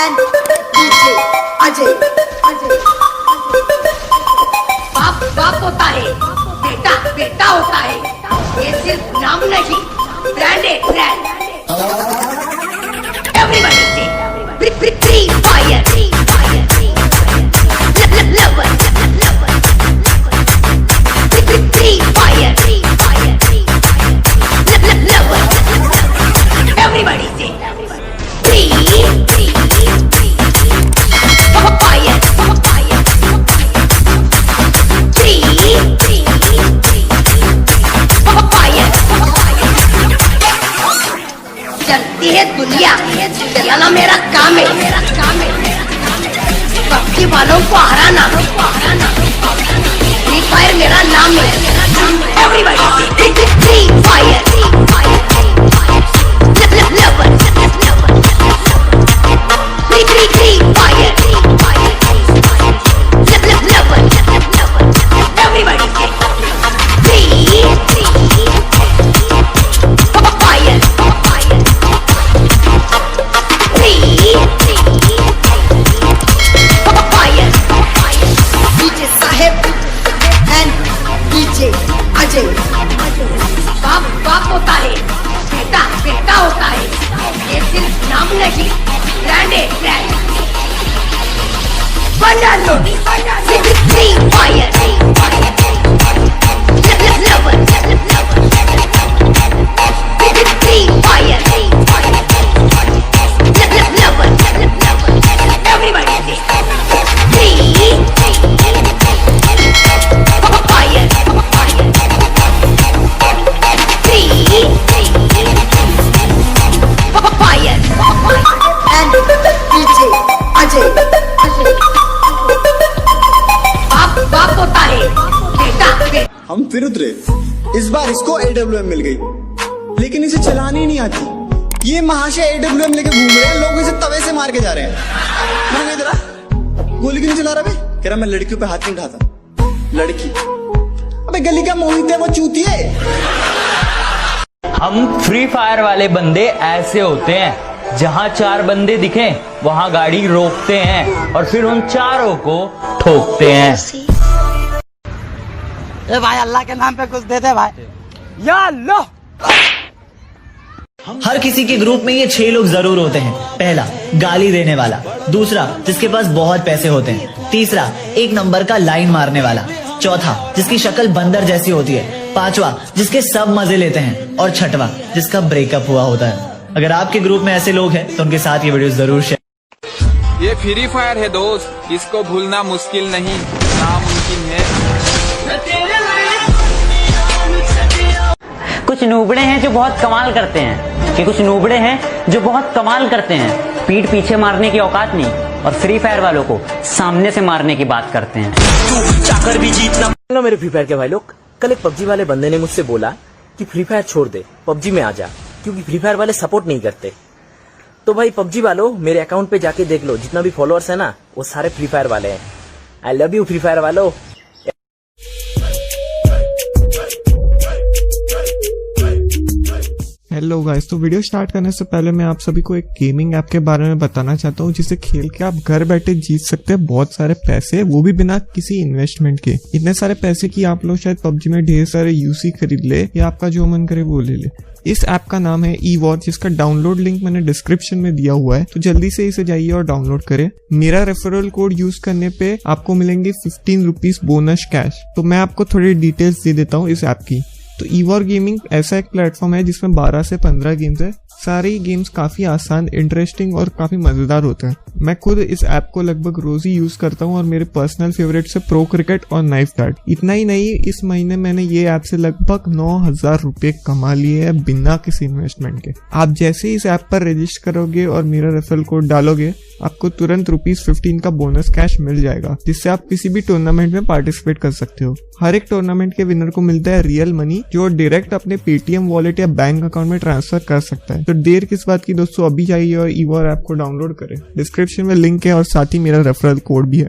and DJ Ajay. बाप बाप होता है, बेटा बेटा होता है, ये सिर्फ नाम नहीं, ब्रांड है brand. Everybody say free fire, lover, free fire, lover। Everybody say free fire, चलती है दुनिया, चलाना मेरा काम है, पबजी वालों को हराना, फ्री फायर मेरा नाम है। Everybody free fire, lover, free fire, lover, everybody free DJ Saheb and DJ Ajay. बाप बाप होता है, बेटा बेटा होता है, ये सिर्फ नाम नहीं, ब्रांड है ब्रांड। बना लो free fire, lover, free fire, lover, everybody से free fire, And DJ Ajay. बाप बाप होता है, बेटा हम फिर उतरे। इस बार इसको AWM मिल गई, लेकिन इसे चलानी ही नहीं आती। ये महाशय AWM लेके घूम रहे हैं, लोग इसे तवे से मार के जा रहे हैं। मैंने इधर गोली क्यों नहीं चला रहा बे? कह रहा मैं लड़कियों पे हाथ नहीं उठाता। लड़की अबे गली का मोहित है, वो चूतिए। हम फ्री फायर वाले बंदे ऐसे होते हैं, जहाँ चार बंदे दिखे वहाँ गाड़ी रोकते हैं और फिर उन चारों को ठोकते हैं। ए भाई अल्लाह के नाम पे कुछ दे दे भाई, या अल्लाह। हर किसी के ग्रुप में ये 6 लोग जरूर होते हैं। पहला, गाली देने वाला। दूसरा, जिसके पास बहुत पैसे होते हैं। तीसरा, एक नंबर का लाइन मारने वाला। चौथा, जिसकी शक्ल बंदर जैसी होती है। पांचवा, जिसके सब मजे लेते हैं। और छठवा, जिसका ब्रेकअप हुआ होता है। अगर आपके ग्रुप में ऐसे लोग हैं तो उनके साथ ये वीडियो जरूर शेयर। ये फ्री फायर है दोस्त, इसको भूलना मुश्किल नहीं, नामुमकिन है। कुछ नूबड़े हैं जो बहुत कमाल करते हैं, कि कुछ नूबड़े हैं जो बहुत कमाल करते हैं। पीठ पीछे मारने की औकात नहीं, और फ्री फायर वालों को सामने से मारने की बात करते हैं। चाकर भी जीतना। हेलो मेरे फ्री फायर के भाई लोग, कल एक पबजी वाले बंदे ने मुझसे बोला कि फ्री फायर छोड़ दे, पबजी में आ जा, क्योंकि फ्री फायर वाले सपोर्ट नहीं करते। तो भाई पबजी वालों, मेरे अकाउंट पे जाके देख लो, जितना भी फॉलोअर्स है ना, वो सारे फ्री फायर वाले हैं। I love you free fire वालों। हेलो गाइस, तो वीडियो स्टार्ट करने से पहले मैं आप सभी को एक गेमिंग ऐप के बारे में बताना चाहता हूँ, जिसे खेल के आप घर बैठे जीत सकते हैं बहुत सारे पैसे, वो भी बिना किसी इन्वेस्टमेंट के। इतने सारे पैसे कि आप लोग शायद पबजी में ढेर सारे यूसी खरीद ले या आपका जो मन करे वो ले ले। इस ऐप का नाम है ईवॉर, जिसका डाउनलोड लिंक मैंने डिस्क्रिप्शन में दिया हुआ है, तो जल्दी से इसे जाइए और डाउनलोड करें। मेरा रेफरल कोड यूज करने पे आपको मिलेंगे 15 रुपीज बोनस कैश। तो मैं आपको थोड़ी डिटेल्स दे देता हूँ इस ऐप की। तो ईवॉर गेमिंग ऐसा एक प्लेटफॉर्म है जिसमें 12 से 15 गेम्स है। सारे गेम्स काफी आसान, इंटरेस्टिंग और काफी मजेदार होते हैं। मैं खुद इस ऐप को लगभग रोज ही यूज करता हूँ और मेरे पर्सनल फेवरेट से प्रो क्रिकेट और नाइफ गार्ड। इतना ही नहीं, इस महीने मैंने ये ऐप से लगभग 9,000 रुपए कमा लिए हैं बिना किसी इन्वेस्टमेंट के। आप जैसे ही इस ऐप पर रजिस्टर करोगे और मेरा रेफरल कोड डालोगे, आपको तुरंत ₹15 का बोनस कैश मिल जाएगा, जिससे आप किसी भी टूर्नामेंट में पार्टिसिपेट कर सकते हो। हर एक टूर्नामेंट के विनर को मिलता है रियल मनी, जो डायरेक्ट अपने पेटीएम वॉलेट या बैंक अकाउंट में ट्रांसफर कर सकता है। तो देर किस बात की दोस्तों, अभी जाइए और ईवॉर ऐप को डाउनलोड करें। डिस्क्रिप्शन में लिंक है और साथ ही मेरा रेफरल कोड भी है।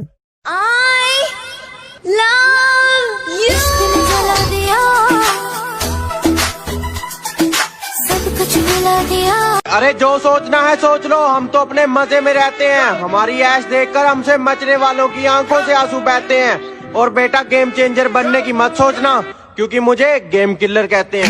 अरे जो सोचना है सोच लो, हम तो अपने मजे में रहते हैं। हमारी ऐश देखकर हमसे मचने वालों की आंखों से आंसू बहते हैं। और बेटा गेम चेंजर बनने की मत सोचना, क्योंकि मुझे गेम किलर कहते हैं।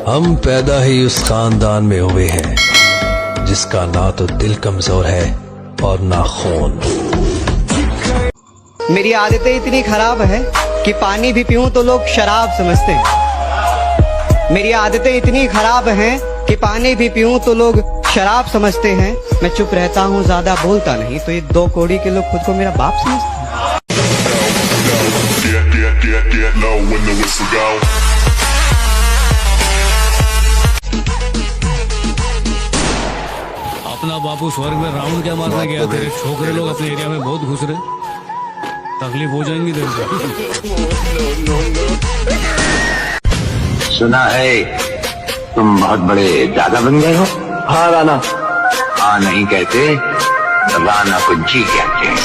हम पैदा ही उस खानदान में हुए हैं जिसका ना तो दिल कमजोर है और ना खून। मेरी आदतें इतनी खराब है कि पानी भी पीऊं तो लोग शराब समझते हैं। मेरी आदतें इतनी खराब हैं कि पानी भी पीऊं तो लोग शराब समझते हैं। मैं चुप रहता हूं, ज्यादा बोलता नहीं, तो ये 2 कौड़ी के लोग खुद को मेरा बाप समझते हैं। अपना बापू स्वर्ग में राउंड क्या मारने गया? तेरे छोकरे लोग अपने एरिया में बहुत घुस रहे, तकलीफ हो जाएंगी तेरे को। सुना है तुम बहुत बड़े दादा बन गए हो। हाँ राना। हाँ नहीं कहते, राना को जी कहते हैं।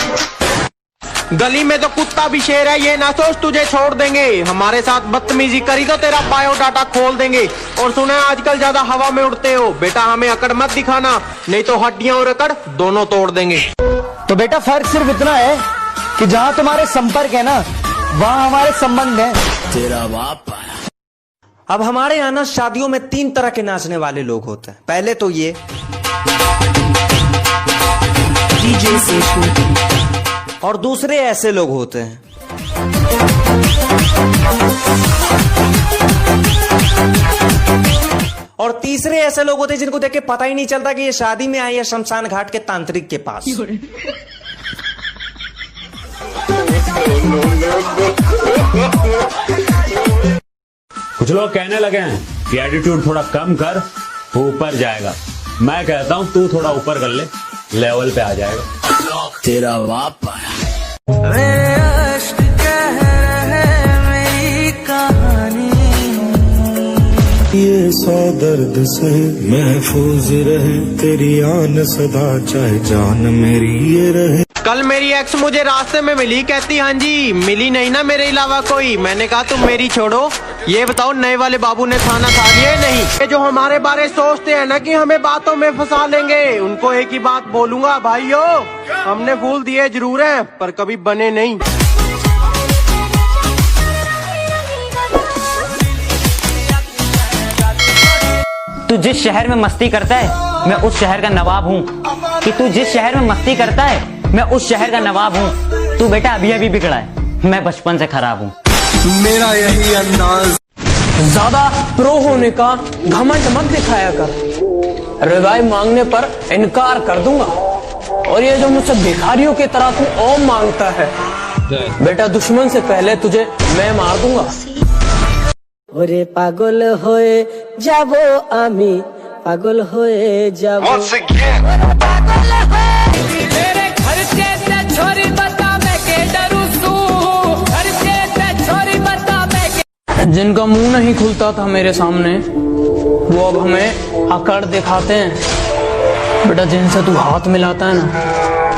गली में तो कुत्ता भी शेर है, ये ना सोच तुझे छोड़ देंगे। हमारे साथ बदतमीजी करी तो तेरा बायोडाटा खोल देंगे। और सुना है आजकल ज्यादा हवा में उड़ते हो। बेटा हमें अकड़ मत दिखाना, नहीं तो हड्डियां और अकड़ दोनों तोड़ देंगे। तो बेटा फर्क सिर्फ इतना है कि जहाँ तुम्हारे संपर्क है ना, वहाँ हमारे संबंध है। तेरा बाप। अब हमारे यहाँ ना शादियों में 3 तरह के नाचने वाले लोग होते हैं। पहले तो ये और दूसरे ऐसे लोग होते हैं। और तीसरे ऐसे लोग होते हैं जिनको देख के पता ही नहीं चलता कि ये शादी में आए या शमशान घाट के तांत्रिक के पास। कुछ लोग कहने लगे हैं कि एटीट्यूड थोड़ा कम कर, वो ऊपर जाएगा। मैं कहता हूँ तू थोड़ा ऊपर कर ले, लेवल पे आ जाएगा। तेरा बाप। ये सौ दर्द से महफूज रहे, तेरी आन सदा चाहे जान मेरी ये रहे। कल मेरी एक्स मुझे रास्ते में मिली, कहती हाँ जी मिली नहीं ना मेरे अलावा कोई। मैंने कहा तुम मेरी छोड़ो, ये बताओ नए वाले बाबू ने खाना खा लिया नहीं? ये जो हमारे बारे सोचते हैं ना कि हमें बातों में फंसा लेंगे, उनको एक ही बात बोलूंगा, भाइयों हमने फूल दिए जरूर हैं पर कभी बने नहीं। तू जिस शहर में मस्ती करता है मैं उस शहर का नवाब हूँ। कि तू जिस शहर में मस्ती करता है मैं उस शहर का नवाब हूँ। तू बेटा अभी अभी बिगड़ा है, मैं बचपन से खराब हूँ। मेरा यही अंदाज। ज्यादा प्रो होने का घमंड मत दिखाया कर। रिवाइव मांगने पर इनकार कर दूंगा। और ये जो मुझसे भिखारियों की तरह तू ओम मांगता है, बेटा दुश्मन से पहले तुझे मैं मार दूंगा। ওরে পাগল হয়ে যাব আমি, পাগল হয়ে যাব। पागल है मेरे खर्चे से छोरी बता मैं के डरू सू। खर्चे से छोरी बता मैं के। जिनका मुंह नहीं खुलता था मेरे सामने, वो अब हमें अकड़ दिखाते हैं। बेटा जिनसे तू हाथ मिलाता है ना,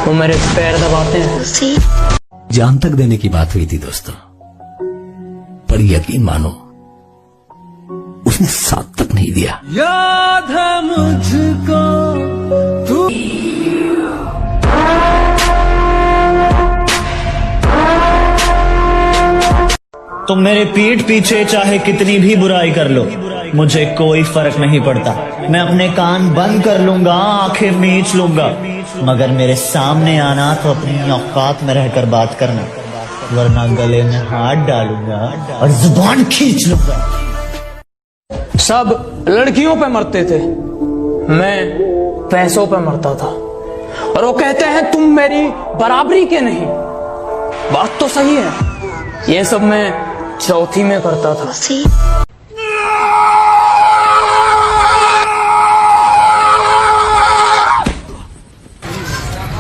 वो मेरे पैर दबाते हैं। जान तक देने की बात हुई थी दोस्तों, पर यकीन मानो उसने 7 तक नहीं दिया। याद है मुझको तू। तुम मेरे पीठ पीछे चाहे कितनी भी बुराई कर लो, मुझे कोई फर्क नहीं पड़ता। मैं अपने कान बंद कर लूंगा, आंखें मीच लूंगा, मगर मेरे सामने आना तो अपनी औकात में रहकर बात करना, वरना गले में हाथ डालूंगा और जुबान खींच लूंगा। सब लड़कियों पे मरते थे, मैं पैसों पे मरता था। और वो कहते हैं तुम मेरी बराबरी के नहीं। बात तो सही है, ये सब मैं चौथी में करता था।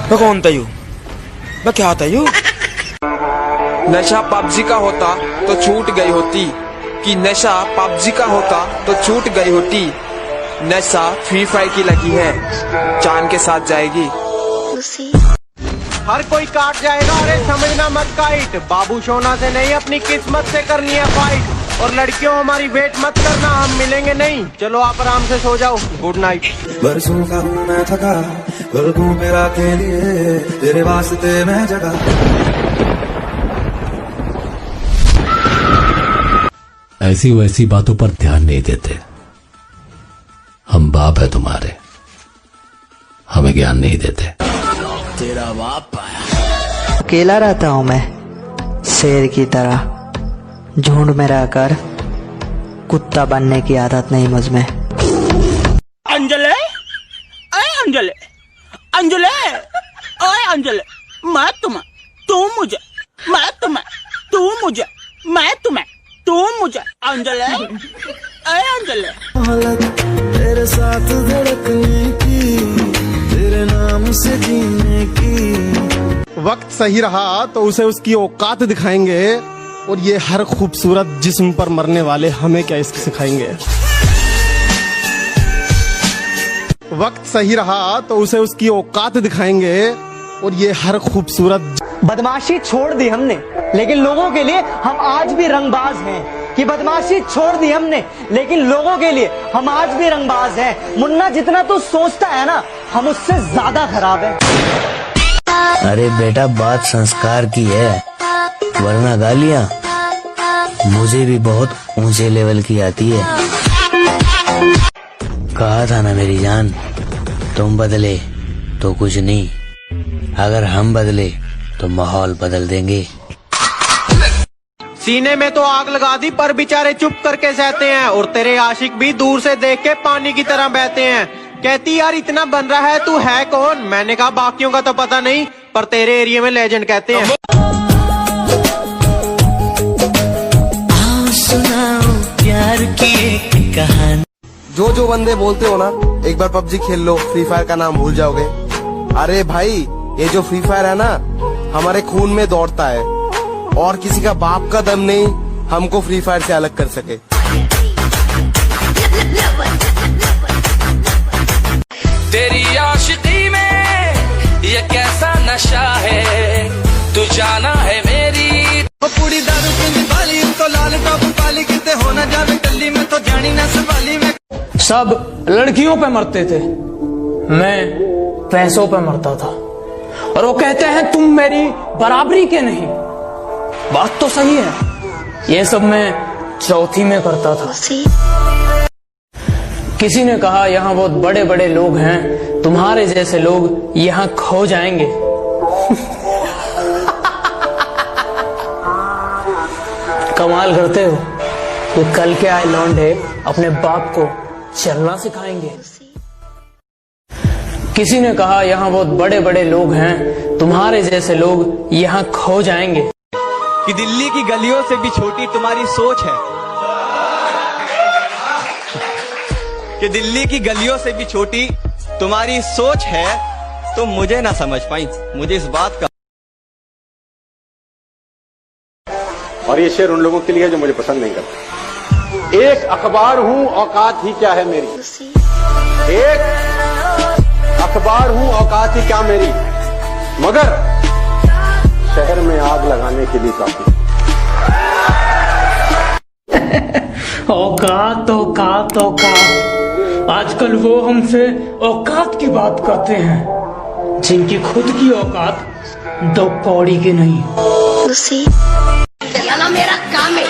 मैं कौन था यू? मैं क्या था यू? नशा पबजी का होता तो छूट गई होती, कि नशा पबजी का होता तो छूट गई होती। नशा फ्री फायर की लगी है, चांद के साथ जाएगी। हर कोई काट जाएगा, अरे समझना मत काइट। बाबू सोना से नहीं अपनी किस्मत से करनी है फाइट। और लड़कियों हमारी वेट मत करना, हम मिलेंगे नहीं। चलो आप आराम से सो जाओ, गुड नाइट। बरसों का हूँ मैं थका, कर दूं मेरा के लिए, तेरे वास्ते मैं जगा। ऐसी वैसी बातों पर ध्यान नहीं देते। हम बाप है तुम्हारे, हमें ज्ञान नहीं देते। तेरा बाप अकेला रहता हूँ मैं शेर की तरह, झुंड में रहकर कुत्ता बनने की आदत नहीं मुझ में। अंजलि, अरे अंजलि, अंजलि, ओए अंजलि, मैं तुम्हें, तू मुझे, मैं तुम्हें, तू मुझे, मैं तुम्हें, तू मुझे, अंजलि, अरे अंजलि। हालत तेरे साथ धड़कने की, तेरे नाम से जीने की। वक्त सही रहा तो उसे उसकी औकात दिखाएंगे, और ये हर खूबसूरत जिस्म पर मरने वाले हमें क्या इश्क सिखाएंगे। वक्त सही रहा तो उसे उसकी औकात दिखाएंगे, और ये हर खूबसूरत। बदमाशी छोड़ दी हमने, लेकिन लोगों के लिए हम आज भी रंगबाज हैं। कि बदमाशी छोड़ दी हमने, लेकिन लोगों के लिए हम आज भी रंगबाज हैं। मुन्ना जितना तू सोचता है ना, हम उससे ज्यादा खराब है। अरे बेटा, बात संस्कार की है, वरना गालियां मुझे भी बहुत ऊंचे लेवल की आती है। कहा था ना मेरी जान, तुम बदले तो कुछ नहीं, अगर हम बदले तो माहौल बदल देंगे। सीने में तो आग लगा दी, पर बेचारे चुप करके सहते हैं। और तेरे आशिक भी दूर से देख के पानी की तरह बहते हैं। कहती यार इतना बन रहा है, तू है कौन? मैंने कहा बाकियों का तो पता नहीं, पर तेरे एरिया में लेजेंड कहते हैं। प्यार की एक कहानी। जो बंदे बोलते हो ना एक बार पबजी खेल लो, फ्री फायर का नाम भूल जाओगे। अरे भाई, ये जो फ्री फायर है ना, हमारे खून में दौड़ता है, और किसी का बाप का दम नहीं हमको फ्री फायर से अलग कर सके। तेरी आशिकी में ये कैसा नशा है, तू जाना है मेरी। पूरी दारू पीनी वाली तो लाल टॉप वाली, कितने होना जावे गली में तो जानी न संभाली में। सब लड़कियों पे मरते थे, मैं पैसों पे मरता था। और वो कहते हैं तुम मेरी बराबरी के नहीं। बात तो सही है, ये सब मैं चौथी में करता था। किसी ने कहा यहाँ बहुत बड़े बड़े लोग हैं, तुम्हारे जैसे लोग यहाँ खो जाएंगे। कमाल करते हो कि कल के आए लौंडे अपने बाप को चलना सिखाएंगे। किसी ने कहा यहाँ बहुत बड़े बड़े लोग हैं, तुम्हारे जैसे लोग यहाँ खो जाएंगे। कि दिल्ली की गलियों से भी छोटी तुम्हारी सोच है, कि दिल्ली की गलियों से भी छोटी तुम्हारी सोच है, तो मुझे ना समझ पाई, मुझे इस बात का। और ये शेर उन लोगों के लिए है जो मुझे पसंद नहीं करते। एक अखबार हूं, औकात ही क्या है मेरी। एक अखबार हूं, औकात ही क्या मेरी, मगर शहर में आग लगाने के लिए काफी। औकात औकात औकात, आजकल वो हमसे औकात की बात करते हैं जिनकी खुद की औकात 2 कौड़ी की नहीं। चलाना मेरा काम है।